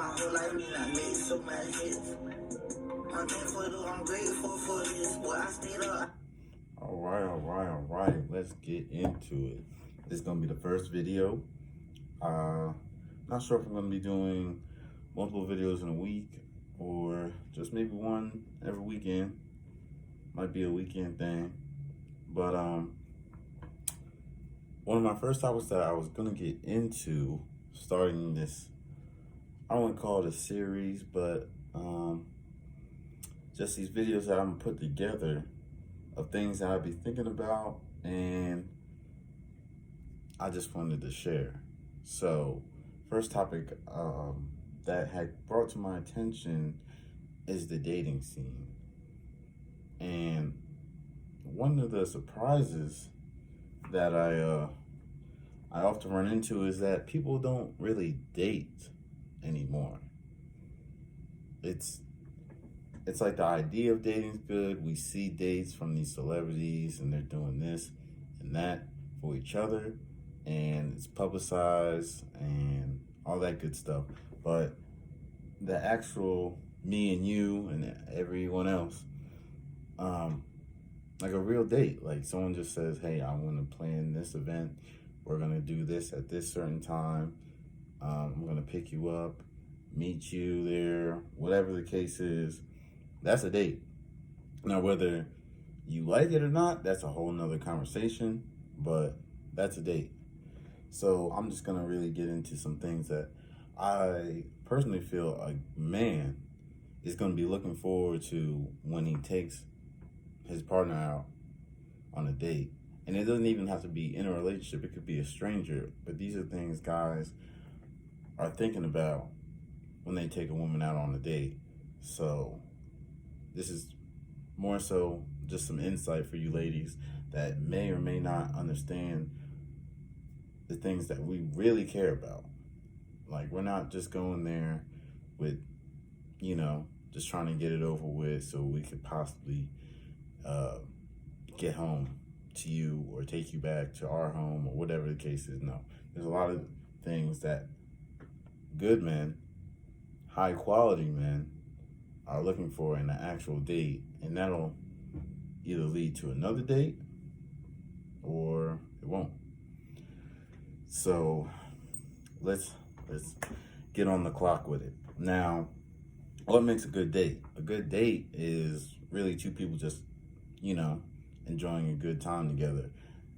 my whole life, and I made so much hits. I'm thankful, I'm grateful for this. Boy, I stayed up. All right. Let's get into it. This is gonna be the first video. Not sure if I'm gonna be doing multiple videos in a week or just maybe one every weekend. Might be a weekend thing. But one of my first topics that I was gonna get into starting this, I don't want to call it a series, but just these videos that I'm gonna put together of things that I'll be thinking about, and I just wanted to share. So, first topic that had brought to my attention is the dating scene. And one of the surprises that I often run into is that people don't really date anymore. It's like the idea of dating is good. We see dates from these celebrities and they're doing this and that for each other, and it's publicized and all that good stuff. But the actual me and you and everyone else, like a real date, like someone just says, hey, I want to plan this event. We're going to do this at this certain time. I'm going to pick you up, meet you there, whatever the case is. That's a date. Now, whether you like it or not, that's a whole nother conversation, but that's a date. So I'm just gonna really get into some things that I personally feel a man is gonna be looking forward to when he takes his partner out on a date. And it doesn't even have to be in a relationship, it could be a stranger, but these are things guys are thinking about when they take a woman out on a date. So this is more so just some insight for you ladies that may or may not understand the things that we really care about. Like, we're not just going there with, just trying to get it over with so we could possibly get home to you or take you back to our home or whatever the case is. No, there's a lot of things that good men, high quality men, are looking for in an actual date, and that'll either lead to another date or it won't. So let's get on the clock with it. Now, what makes a good date? A good date is really two people just, enjoying a good time together.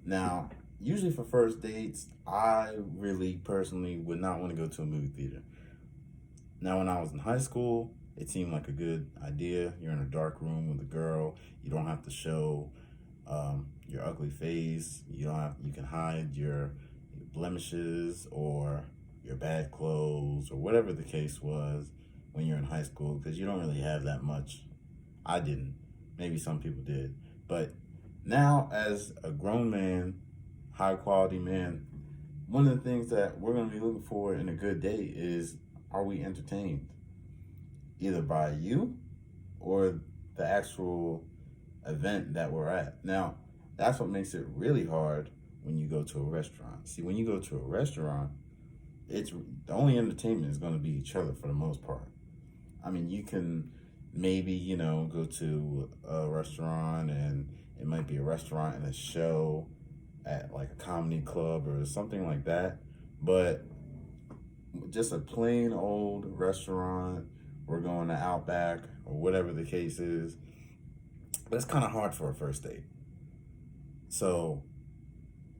Now, usually for first dates, I really personally would not want to go to a movie theater. Now, when I was in high school, it seemed like a good idea. You're in a dark room with a girl. You don't have to show your ugly face. You can hide your blemishes or your bad clothes or whatever the case was when you're in high school, because you don't really have that much. I didn't. Maybe some people did. But now, as a grown man, high quality man, one of the things that we're going to be looking for in a good date is, are we entertained? Either by you or the actual event that we're at. Now, that's what makes it really hard when you go to a restaurant. See, when you go to a restaurant, it's the only entertainment is going to be each other for the most part. I mean, you can maybe, go to a restaurant and it might be a restaurant and a show at like a comedy club or something like that. But just a plain old restaurant, we're going to Outback or whatever the case is, that's kind of hard for a first date. So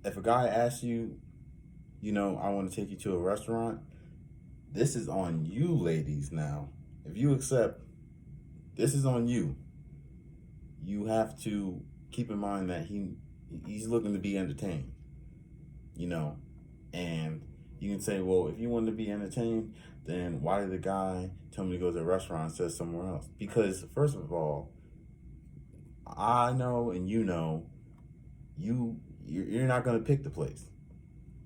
if a guy asks you, I want to take you to a restaurant, this is on you ladies now. If you accept, this is on you. You have to keep in mind that he's looking to be entertained, and you can say, well, if you want to be entertained, then why did the guy tell me to go to a restaurant instead of somewhere else? Because first of all, I know and you're not going to pick the place.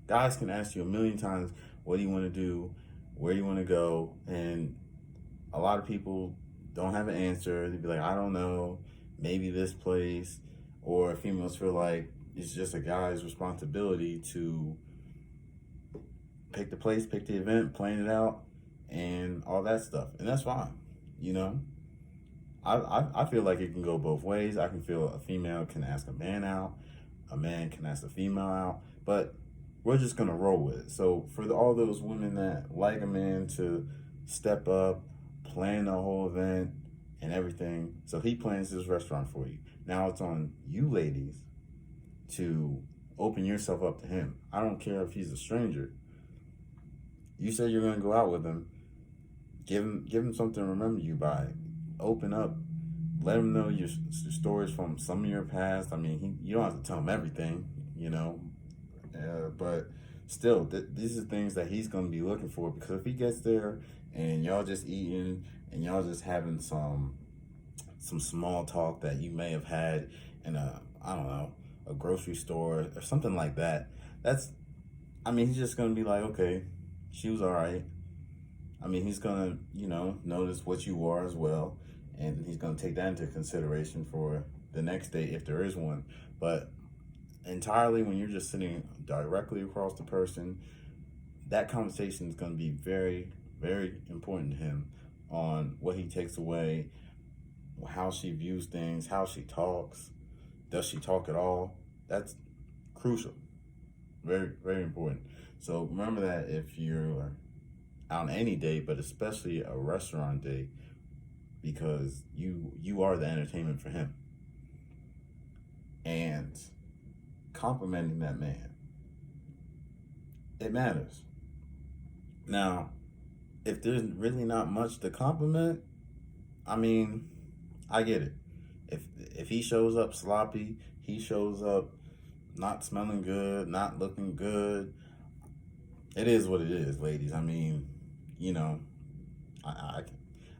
Guys can ask you a million times, what do you want to do? Where do you want to go? And a lot of people don't have an answer. They'd be like, I don't know, maybe this place. Or females feel like it's just a guy's responsibility to pick the place, pick the event, plan it out, and all that stuff. And that's fine, you know? I feel like it can go both ways. I can feel a female can ask a man out, a man can ask a female out, but we're just gonna roll with it. So for all those women that like a man to step up, plan the whole event and everything, so he plans this restaurant for you. Now it's on you ladies to open yourself up to him. I don't care if he's a stranger. You say you're gonna go out with him. Give him something to remember you by. Open up. Let him know your stories from some of your past. I mean, you don't have to tell him everything, you know, but still, these are things that he's going to be looking for, because if he gets there and y'all just eating and y'all just having some small talk that you may have had in I don't know, a grocery store or something like that, he's just going to be like, okay, she was all right. I mean, he's going to, notice what you are as well. And he's going to take that into consideration for the next day if there is one. But entirely, when you're just sitting directly across the person, that conversation is going to be very, very important to him on what he takes away, how she views things, how she talks. Does she talk at all? That's crucial. Very, very important. So remember that if you're out on any date, but especially a restaurant date, because you are the entertainment for him. And complimenting that man, it matters. Now, if there's really not much to compliment, I mean, I get it. If he shows up sloppy, he shows up not smelling good, not looking good, it is what it is, ladies. I mean, I don't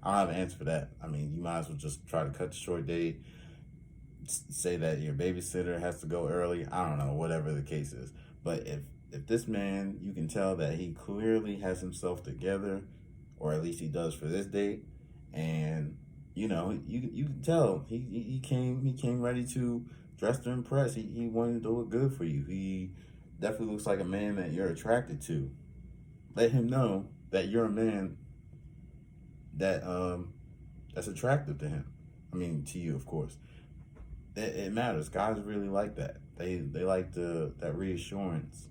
have an answer for that. I mean, you might as well just try to cut the short date, say that your babysitter has to go early. I don't know, whatever the case is. But if this man, you can tell that he clearly has himself together, or at least he does for this date, and you can tell he came ready to dress to impress. He wanted to look good for you. He definitely looks like a man that you're attracted to. Let him know that you're a man that's attractive to him. I mean, to you, of course. It matters. Guys really like that. They like that reassurance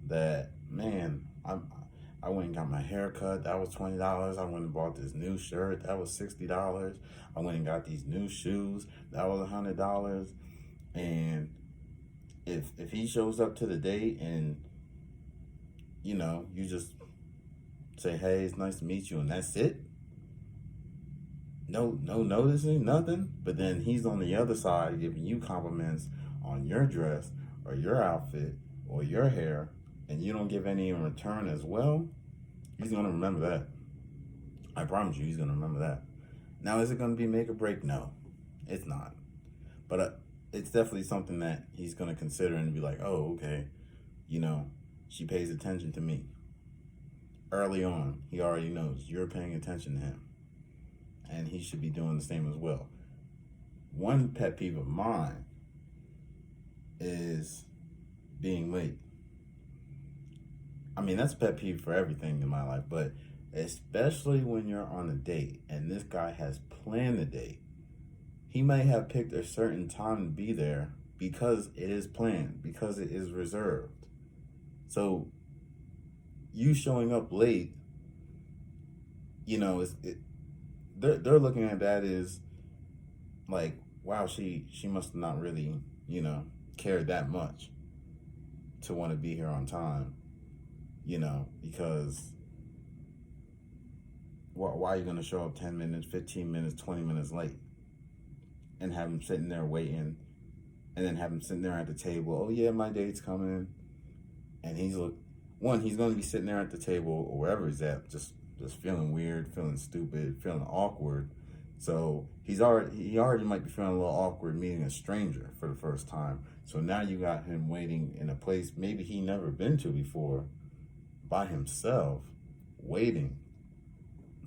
that, man, I went and got my hair cut. That was $20. I went and bought this new shirt. That was $60. I went and got these new shoes. That was $100. And if he shows up to the date and you just say, hey, it's nice to meet you, and that's it. No noticing, nothing. But then he's on the other side giving you compliments on your dress or your outfit or your hair, and you don't give any in return as well. He's going to remember that. I promise you, he's going to remember that. Now, is it going to be make or break? No, it's not. But it's definitely something that he's going to consider and be like, oh, okay, she pays attention to me. Early on, he already knows you're paying attention to him. And he should be doing the same as well. One pet peeve of mine is being late. I mean, that's a pet peeve for everything in my life, but especially when you're on a date and this guy has planned the date. He may have picked a certain time to be there because it is planned, because it is reserved. So you showing up late, they're looking at that as like, wow, she must have not really, cared that much to want to be here on time, because why are you going to show up 10 minutes, 15 minutes, 20 minutes late and have him sitting there waiting, and then have him sitting there at the table, oh yeah, my date's coming, and he's going to be sitting there at the table or wherever he's at, just feeling weird, feeling stupid, feeling awkward. So he already might be feeling a little awkward meeting a stranger for the first time. So now you got him waiting in a place maybe he never been to before, by himself, waiting.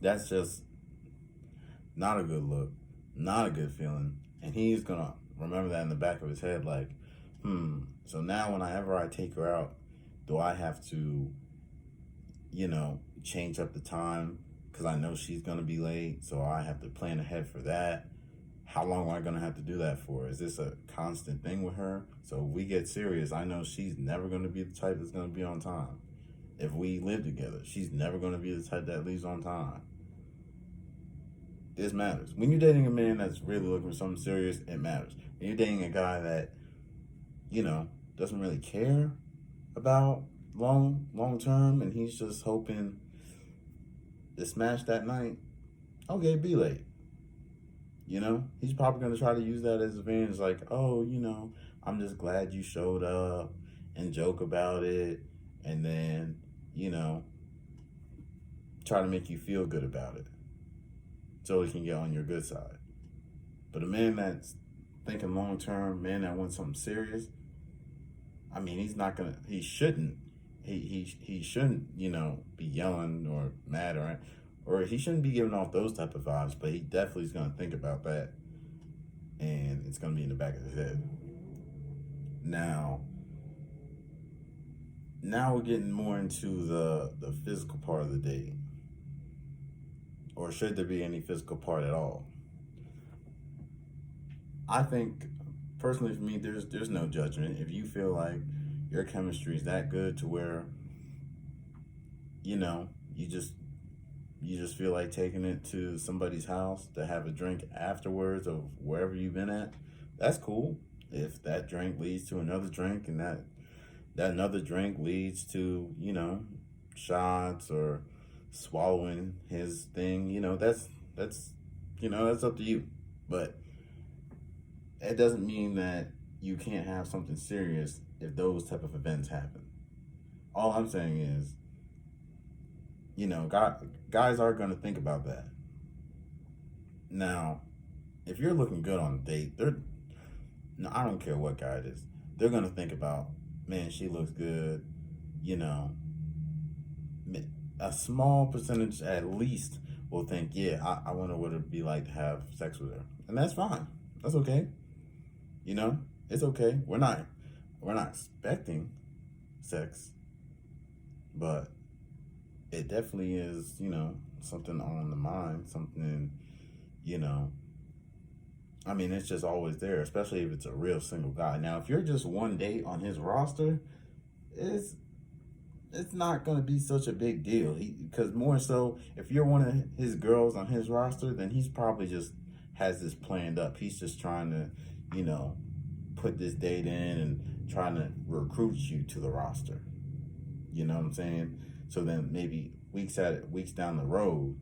That's just not a good look, not a good feeling. And he's gonna remember that in the back of his head, like, so now whenever I take her out, do I have to, change up the time because I know she's gonna be late, so I have to plan ahead for that. How long am I gonna have to do that for? Is this a constant thing with her? So if we get serious, I know she's never gonna be the type that's gonna be on time. If we live together, she's never gonna be the type that leaves on time. This matters. When you're dating a man that's really looking for something serious, it matters. When you're dating a guy that, doesn't really care about long term, and he's just hoping to smash that night, okay, be late. He's probably going to try to use that as advantage, like, oh, I'm just glad you showed up, and joke about it, and then, try to make you feel good about it so he can get on your good side. But a man that's thinking long term, man that wants something serious, I mean, he shouldn't, be yelling or mad or he shouldn't be giving off those type of vibes, but he definitely is going to think about that, and it's going to be in the back of his head. Now we're getting more into the physical part of the date. Or should there be any physical part at all? I think, personally for me, there's no judgment. If you feel like your chemistry is that good to where, you just feel like taking it to somebody's house to have a drink afterwards of wherever you've been at, that's cool. If that drink leads to another drink, and that another drink leads to, shots or swallowing his thing, that's up to you. But it doesn't mean that you can't have something serious if those type of events happen. All I'm saying is, guys are going to think about that. Now, if you're looking good on a date, I don't care what guy it is, they're going to think about, man, she looks good, a small percentage at least will think, yeah, I wonder what it'd be like to have sex with her. And that's fine. That's okay. It's okay. We're not expecting sex, but it definitely is, something on the mind, something, I mean, it's just always there, especially if it's a real single guy. Now, if you're just one date on his roster, it's not going to be such a big deal. Because more so, if you're one of his girls on his roster, then he's probably just has this planned up. He's just trying to, put this date in and trying to recruit you to the roster. You know what I'm saying? So then maybe weeks down the road,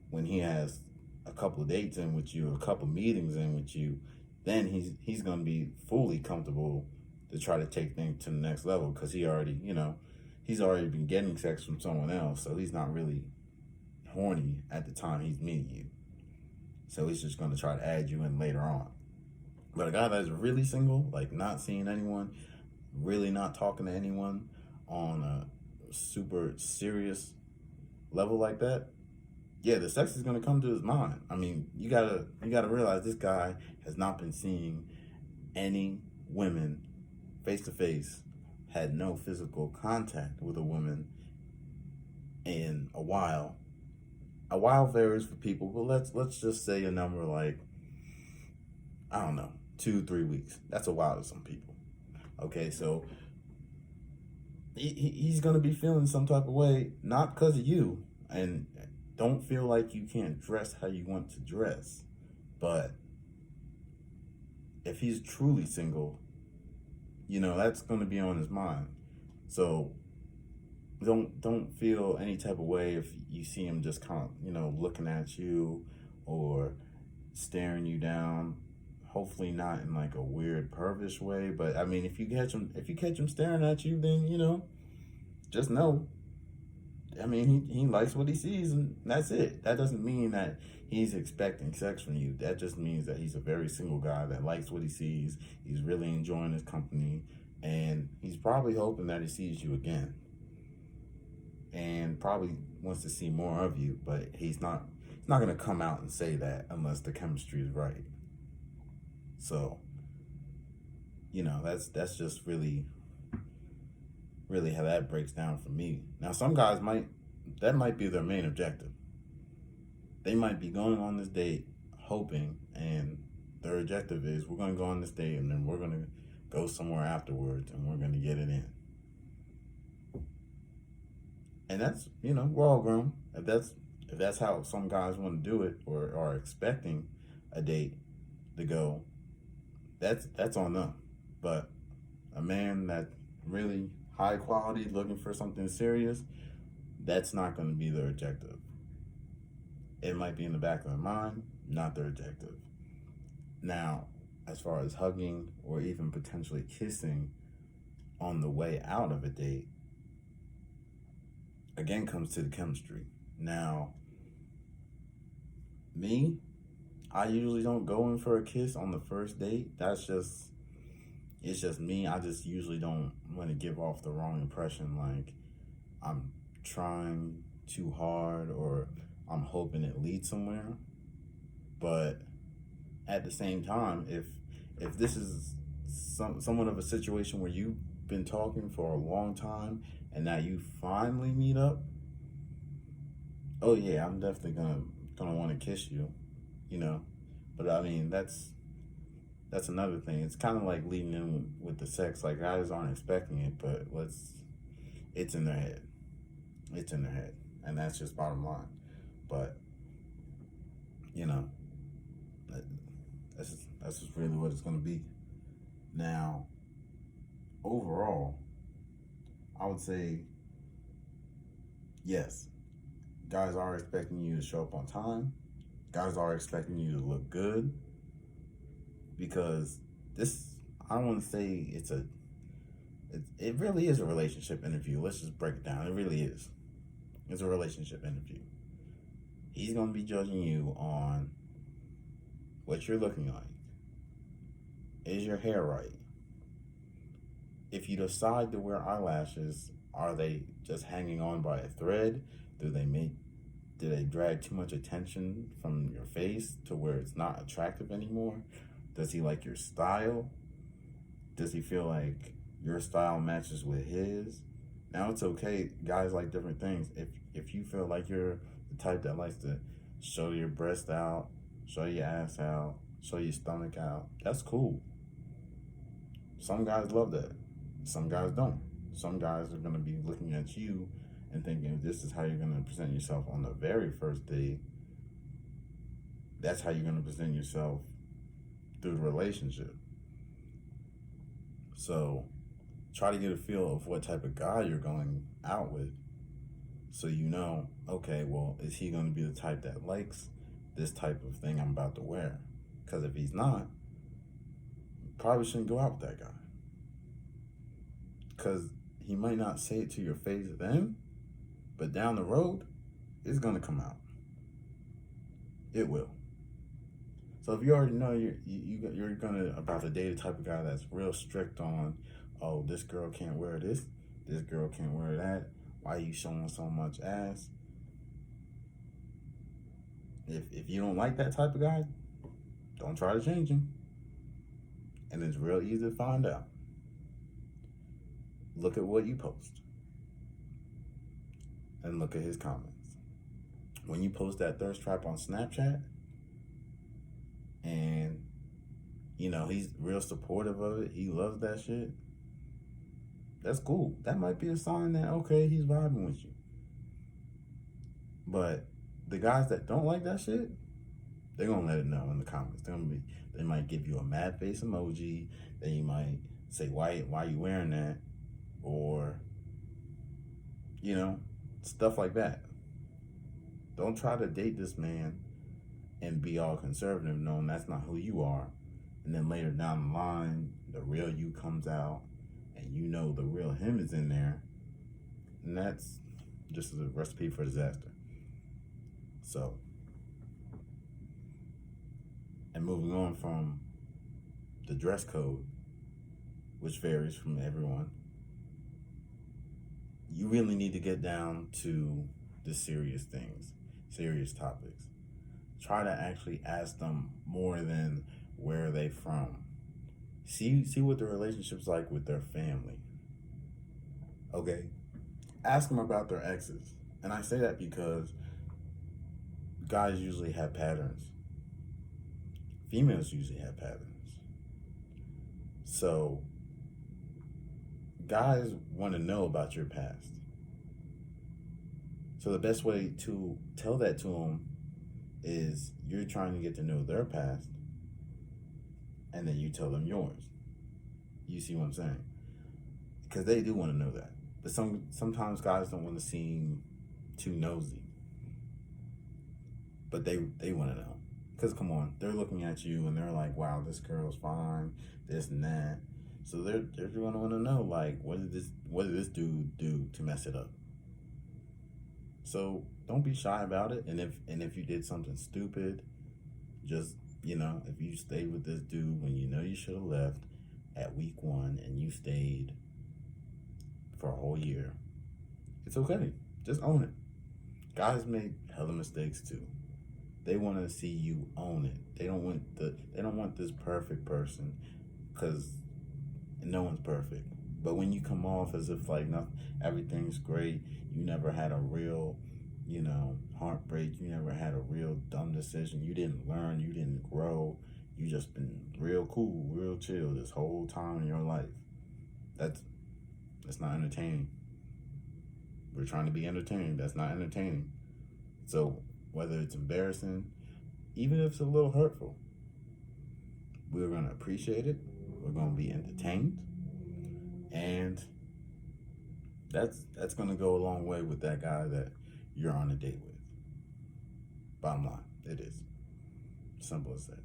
when he has a couple of dates in with you, a couple meetings in with you, then he's going to be fully comfortable to try to take things to the next level, because he already, he's already been getting sex from someone else, so he's not really horny at the time he's meeting you. So he's just going to try to add you in later on. But a guy that's really single, like not seeing anyone, really not talking to anyone on a super serious level like that, yeah, the sex is going to come to his mind. I mean, you gotta realize this guy has not been seeing any women face to face, had no physical contact with a woman in a while. A while varies for people, but let's just say a number like, I don't know, 2-3 weeks. That's a while to some people. Okay, so he's gonna be feeling some type of way, not because of you, and don't feel like you can't dress how you want to dress, but if he's truly single, that's going to be on his mind. So don't feel any type of way if you see him just kind of, looking at you or staring you down. Hopefully not in like a weird pervish way, but I mean, if you catch him staring at you, then, just know. I mean, he likes what he sees, and that's it. That doesn't mean that he's expecting sex from you. That just means that he's a very single guy that likes what he sees. He's really enjoying his company, and he's probably hoping that he sees you again, and probably wants to see more of you. But he's not going to come out and say that unless the chemistry is right. So, that's just really how that breaks down for me. Now, some guys might be their main objective. They might be going on this date hoping, and their objective is we're going to go on this date and then we're going to go somewhere afterwards and we're going to get it in. And that's, we're all grown. If that's how some guys want to do it or are expecting a date to go, that's on them. But a man that really high quality, looking for something serious, that's not going to be their objective. It might be in the back of their mind, not their objective. Now, as far as hugging or even potentially kissing on the way out of a date, again comes to the chemistry. Now, me, I usually don't go in for a kiss on the first date. It's just me. I just usually don't want to give off the wrong impression, like I'm trying too hard or I'm hoping it leads somewhere. But at the same time, if this is somewhat of a situation where you've been talking for a long time and now you finally meet up, oh yeah, I'm definitely gonna want to kiss you, But I mean, that's another thing. It's kind of like leading in with the sex. Like, guys aren't expecting it, but it's in their head. It's in their head, and that's just bottom line. But that's just really what it's gonna be. Now, overall, I would say yes. Guys are expecting you to show up on time. Guys are expecting you to look good. Because I don't want to say it really is a relationship interview. Let's just break it down. It really is. It's a relationship interview. He's going to be judging you on what you're looking like. Is your hair right? If you decide to wear eyelashes, are they just hanging on by a thread? Do they drag too much attention from your face to where it's not attractive anymore? Does he like your style? Does he feel like your style matches with his? Now, it's okay. Guys like different things. If you feel like you're the type that likes to show your breast out, show your ass out, show your stomach out, that's cool. Some guys love that. Some guys don't. Some guys are going to be looking at you and thinking, if this is how you're going to present yourself on the very first date, that's how you're going to present yourself through the relationship. So try to get a feel of what type of guy you're going out with, so okay, well, is he going to be the type that likes this type of thing I'm about to wear? Because if he's not, probably shouldn't go out with that guy. Because he might not say it to your face then, but down the road, it's going to come out. It will. So if you already know you're about to date a type of guy that's real strict on, oh, this girl can't wear this girl can't wear that, why are you showing so much ass? If you don't like that type of guy, don't try to change him. And it's real easy to find out. Look at what you post. And look at his comments. When you post that thirst trap on Snapchat, and he's real supportive of it, he loves that shit, that's cool. That might be a sign that, okay, he's vibing with you. But the guys that don't like that shit, they're gonna let it know in the comments. They might give you a mad face emoji. They might say, why you wearing that? Or stuff like that. Don't try to date this man and be all conservative, knowing that's not who you are. And then later down the line, the real you comes out, and the real him is in there. And that's just a recipe for disaster. So, and moving on from the dress code, which varies from everyone, you really need to get down to the serious things, serious topics. Try to actually ask them more than where are they from. See what the relationship's like with their family. Okay? Ask them about their exes. And I say that because guys usually have patterns. Females usually have patterns. So guys want to know about your past. So the best way to tell that to them is you're trying to get to know their past, and then you tell them yours. You see what I'm saying? Because they do want to know that. But sometimes guys don't want to seem too nosy. But they want to know. Because come on, they're looking at you and they're like, wow, this girl's fine, this and that. So they're going to want to know, like, what did this dude do to mess it up? So don't be shy about it. And if you did something stupid, just, if you stayed with this dude when you know you should have left at week 1 and you stayed for a whole year, it's okay. Just own it. Guys make hella mistakes too. They want to see you own it. They don't want this perfect person, because no one's perfect. But when you come off as if like nothing, everything's great, you never had a real, heartbreak, you never had a real dumb decision, you didn't learn, you didn't grow, you just been real cool, real chill this whole time in your life. That's not entertaining. We're trying to be entertaining. That's not entertaining. So whether it's embarrassing, even if it's a little hurtful, we're going to appreciate it. We're going to be entertained. And that's going to go a long way with that guy that you're on a date with. Bottom line, it is. Simple as that.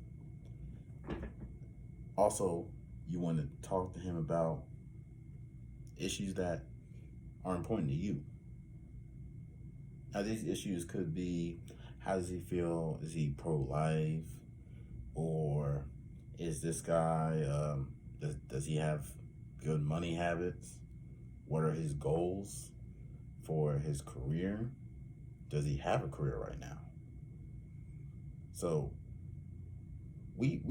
Also, you want to talk to him about issues that are important to you. Now, these issues could be, how does he feel? Is he pro-life? Or is this guy, does he have good money habits? What are his goals for his career? Does he have a career right now? So we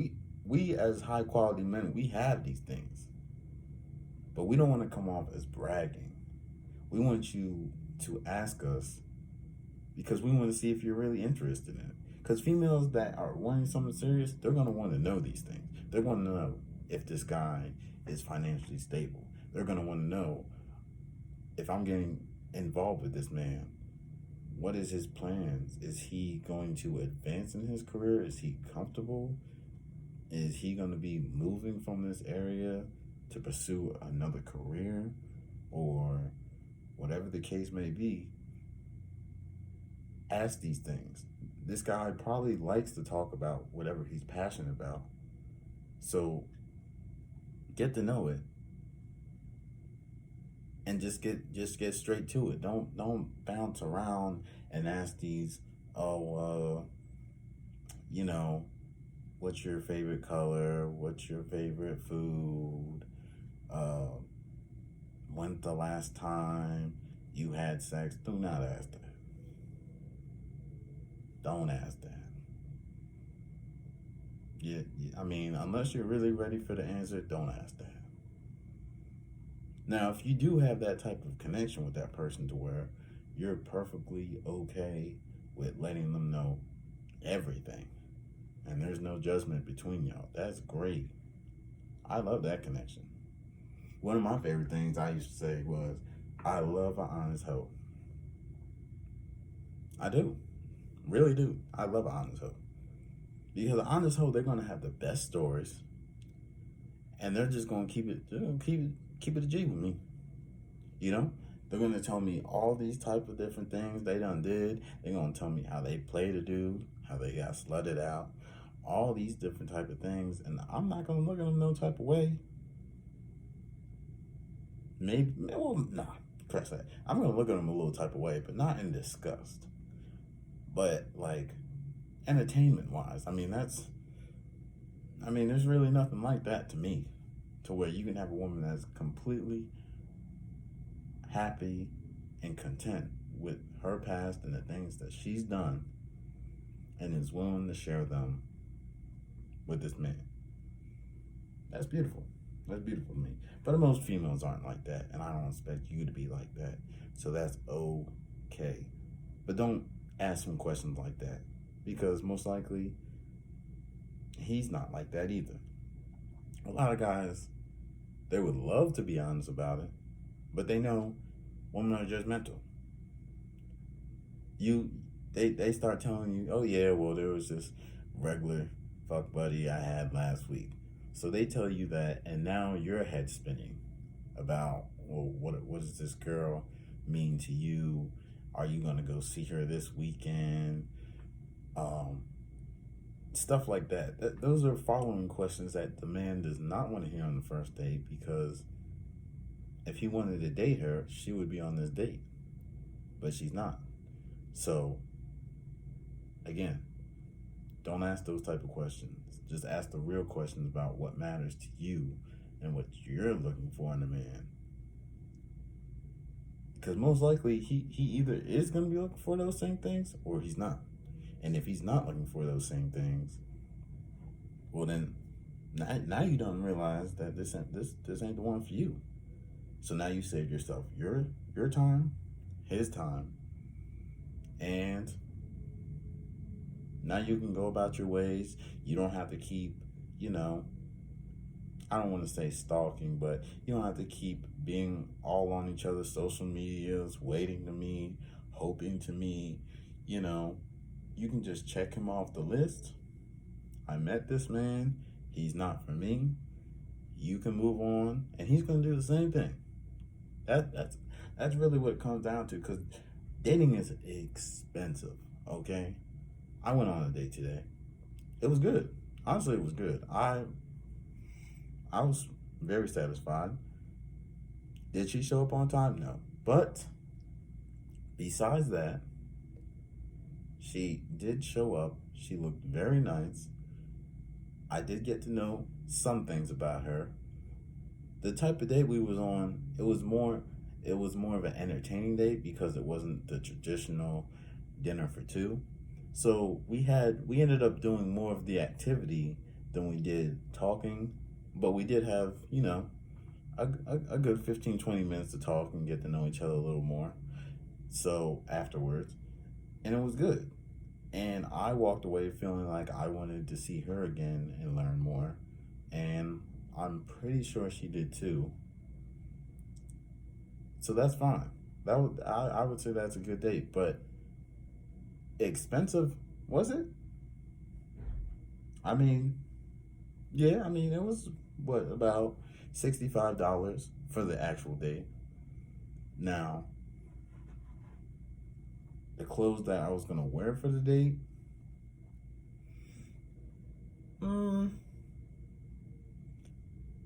as high quality men, we have these things, but we don't want to come off as bragging. We want you to ask us because we want to see if you're really interested in it. Because females that are wanting something serious, they're going to want to know these things. They're going to know if this guy is financially stable. They're going to want to know, if I'm getting involved with this man, what is his plans? Is he going to advance in his career? Is he comfortable? Is he going to be moving from this area to pursue another career? Or whatever the case may be, ask these things. This guy probably likes to talk about whatever he's passionate about. So get to know it. And just get straight to it. Don't bounce around and ask these, what's your favorite color? What's your favorite food? When's the last time you had sex? Do not ask that. Don't ask that. Yeah, unless you're really ready for the answer, don't ask that. Now, if you do have that type of connection with that person to where you're perfectly okay with letting them know everything and there's no judgment between y'all, that's great. I love that connection. One of my favorite things I used to say was, I love an honest hoe. I do. Really do. I love an honest hoe. Because an honest hoe, they're going to have the best stories. And they're just going to keep it a G with me. They're going to tell me all these type of different things they done did. They're going to tell me how they played a dude, how they got slutted out, all these different type of things. And I'm not going to look at them no type of way. Correct that. I'm going to look at them a little type of way, but not in disgust. But, like, entertainment-wise, there's really nothing like that to me. To where you can have a woman that's completely happy and content with her past and the things that she's done and is willing to share them with this man. That's beautiful. That's beautiful to me. But most females aren't like that, and I don't expect you to be like that. So that's okay. But don't ask them questions like that. because most likely he's not like that either. A lot of guys, they would love to be honest about it, but they know women are judgmental. They start telling you, oh yeah, well there was this regular fuck buddy I had last week. So they tell you that, and now your head spinning about, well, what does this girl mean to you? Are you gonna go see her this weekend? Stuff like that. Those are following questions that the man does not want to hear on the first date, because if he wanted to date her, she would be on this date, but she's not. So again, don't ask those type of questions. Just ask the real questions about what matters to you and what you're looking for in a man. Because most likely he either is going to be looking for those same things or he's not. And if he's not looking for those same things, well then now you don't realize that this ain't the one for you. So now you saved yourself your time, his time, and now you can go about your ways. You don't have to keep, I don't want to say stalking, but you don't have to keep being all on each other's social medias, waiting to meet, hoping to meet. You can just check him off the list. I met this man. He's not for me. You can move on, and he's going to do the same thing. That's really what it comes down to, because dating is expensive, okay? I went on a date today. It was good. Honestly, it was good. I was very satisfied. Did she show up on time? No. But besides that, she did show up. She looked very nice. I did get to know some things about her. The type of date we was on, it was more of an entertaining date, because it wasn't the traditional dinner for two. So we ended up doing more of the activity than we did talking, but we did have, a good 15-20 minutes to talk and get to know each other a little more. So afterwards, and it was good. And I walked away feeling like I wanted to see her again and learn more. And I'm pretty sure she did too. So that's fine. I would say that's a good date. But expensive, was it? I mean, yeah, it was, about $65 for the actual date. Now, the clothes that I was going to wear for the date,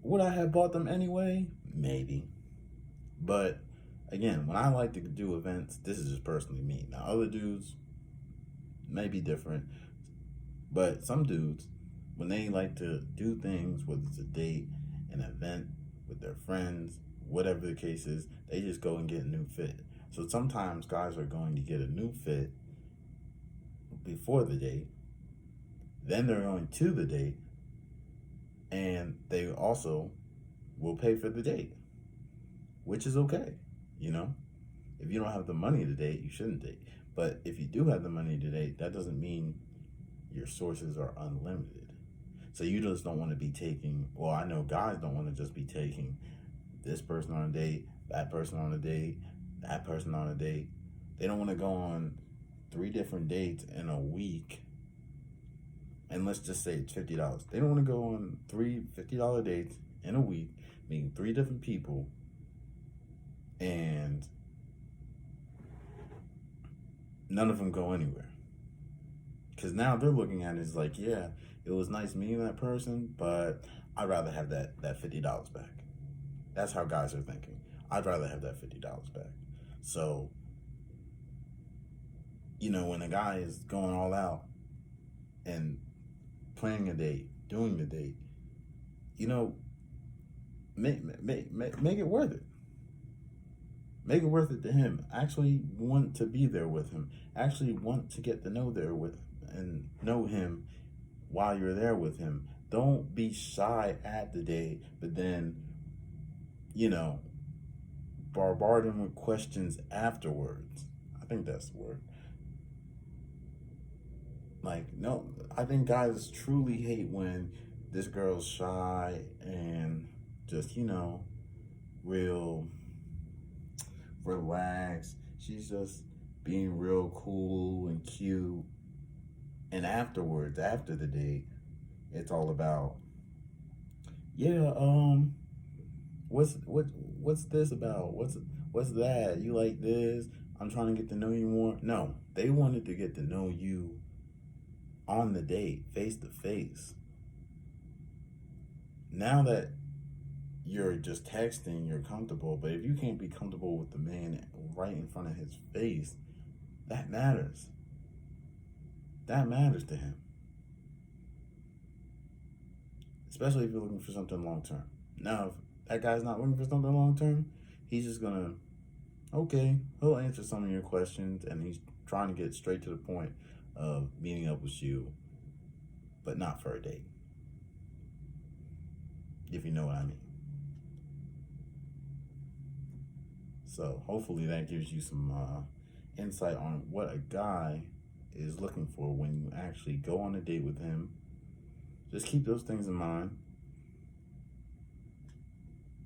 would I have bought them anyway? Maybe. But again, when I like to do events, this is just personally me. Now, other dudes may be different, but some dudes, when they like to do things, whether it's a date, an event with their friends, whatever the case is, they just go and get a new fit. So sometimes guys are going to get a new fit before the date, then they're going to the date, and they also will pay for the date, which is okay. If you don't have the money to date, you shouldn't date. But if you do have the money to date, that doesn't mean your sources are unlimited. So you just don't want to be taking, well, I know guys don't want to just be taking this person on a date, that person on a date, that person on a date. They don't want to go on 3 different dates in a week, and let's just say it's $50. They don't want to go on 3 $50 dates in a week, meeting 3 different people, and none of them go anywhere. Because now they're looking at it as like, yeah, it was nice meeting that person, but I'd rather have that $50 back. That's how guys are thinking. I'd rather have that $50 back. So, when a guy is going all out and planning a date, doing the date, make it worth it. Make it worth it to him. Actually want to be there with him. Actually want to get to know him while you're there with him. Don't be shy at the date, but then, bombard him with questions afterwards. I think that's the word. Like, no, I think guys truly hate when this girl's shy and just, real relaxed. She's just being real cool and cute. And afterwards, after the date, it's all about, yeah, what's this about? What's that? You like this? I'm trying to get to know you more. No, they wanted to get to know you on the date, face to face. Now that you're just texting, you're comfortable, but if you can't be comfortable with the man right in front of his face, that matters. That matters to him. Especially if you're looking for something long term. Now, if that guy's not looking for something long term, he's just gonna, okay, he'll answer some of your questions and he's trying to get straight to the point of meeting up with you, but not for a date. If you know what I mean. So hopefully that gives you some insight on what a guy is looking for when you actually go on a date with him. Just keep those things in mind.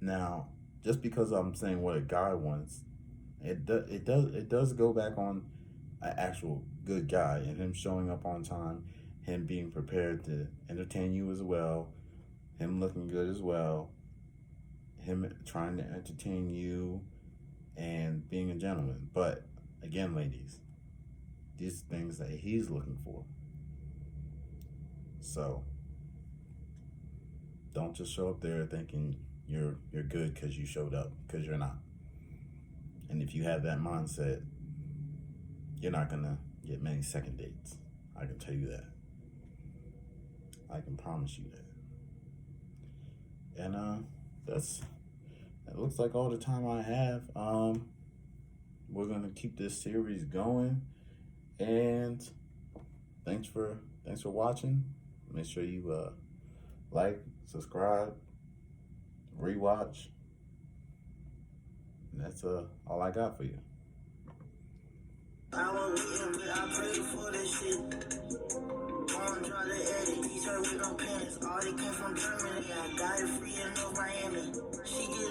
Now, just because I'm saying what a guy wants, it does go back on an actual good guy and him showing up on time, him being prepared to entertain you as well, him looking good as well, him trying to entertain you and being a gentleman. But again, ladies, these things that he's looking for. So don't just show up there thinking you're good because you showed up, because you're not. And if you have that mindset, you're not gonna get many second dates. I can tell you that. I can promise you that. And that looks like all the time I have. We're gonna keep this series going, and thanks for watching. Make sure you like, subscribe, rewatch. And that's all I got for you. I prayed for this shit. Don't try to edit. T-shirt with no pants. All they came from Germany. I got it free in North Miami. She get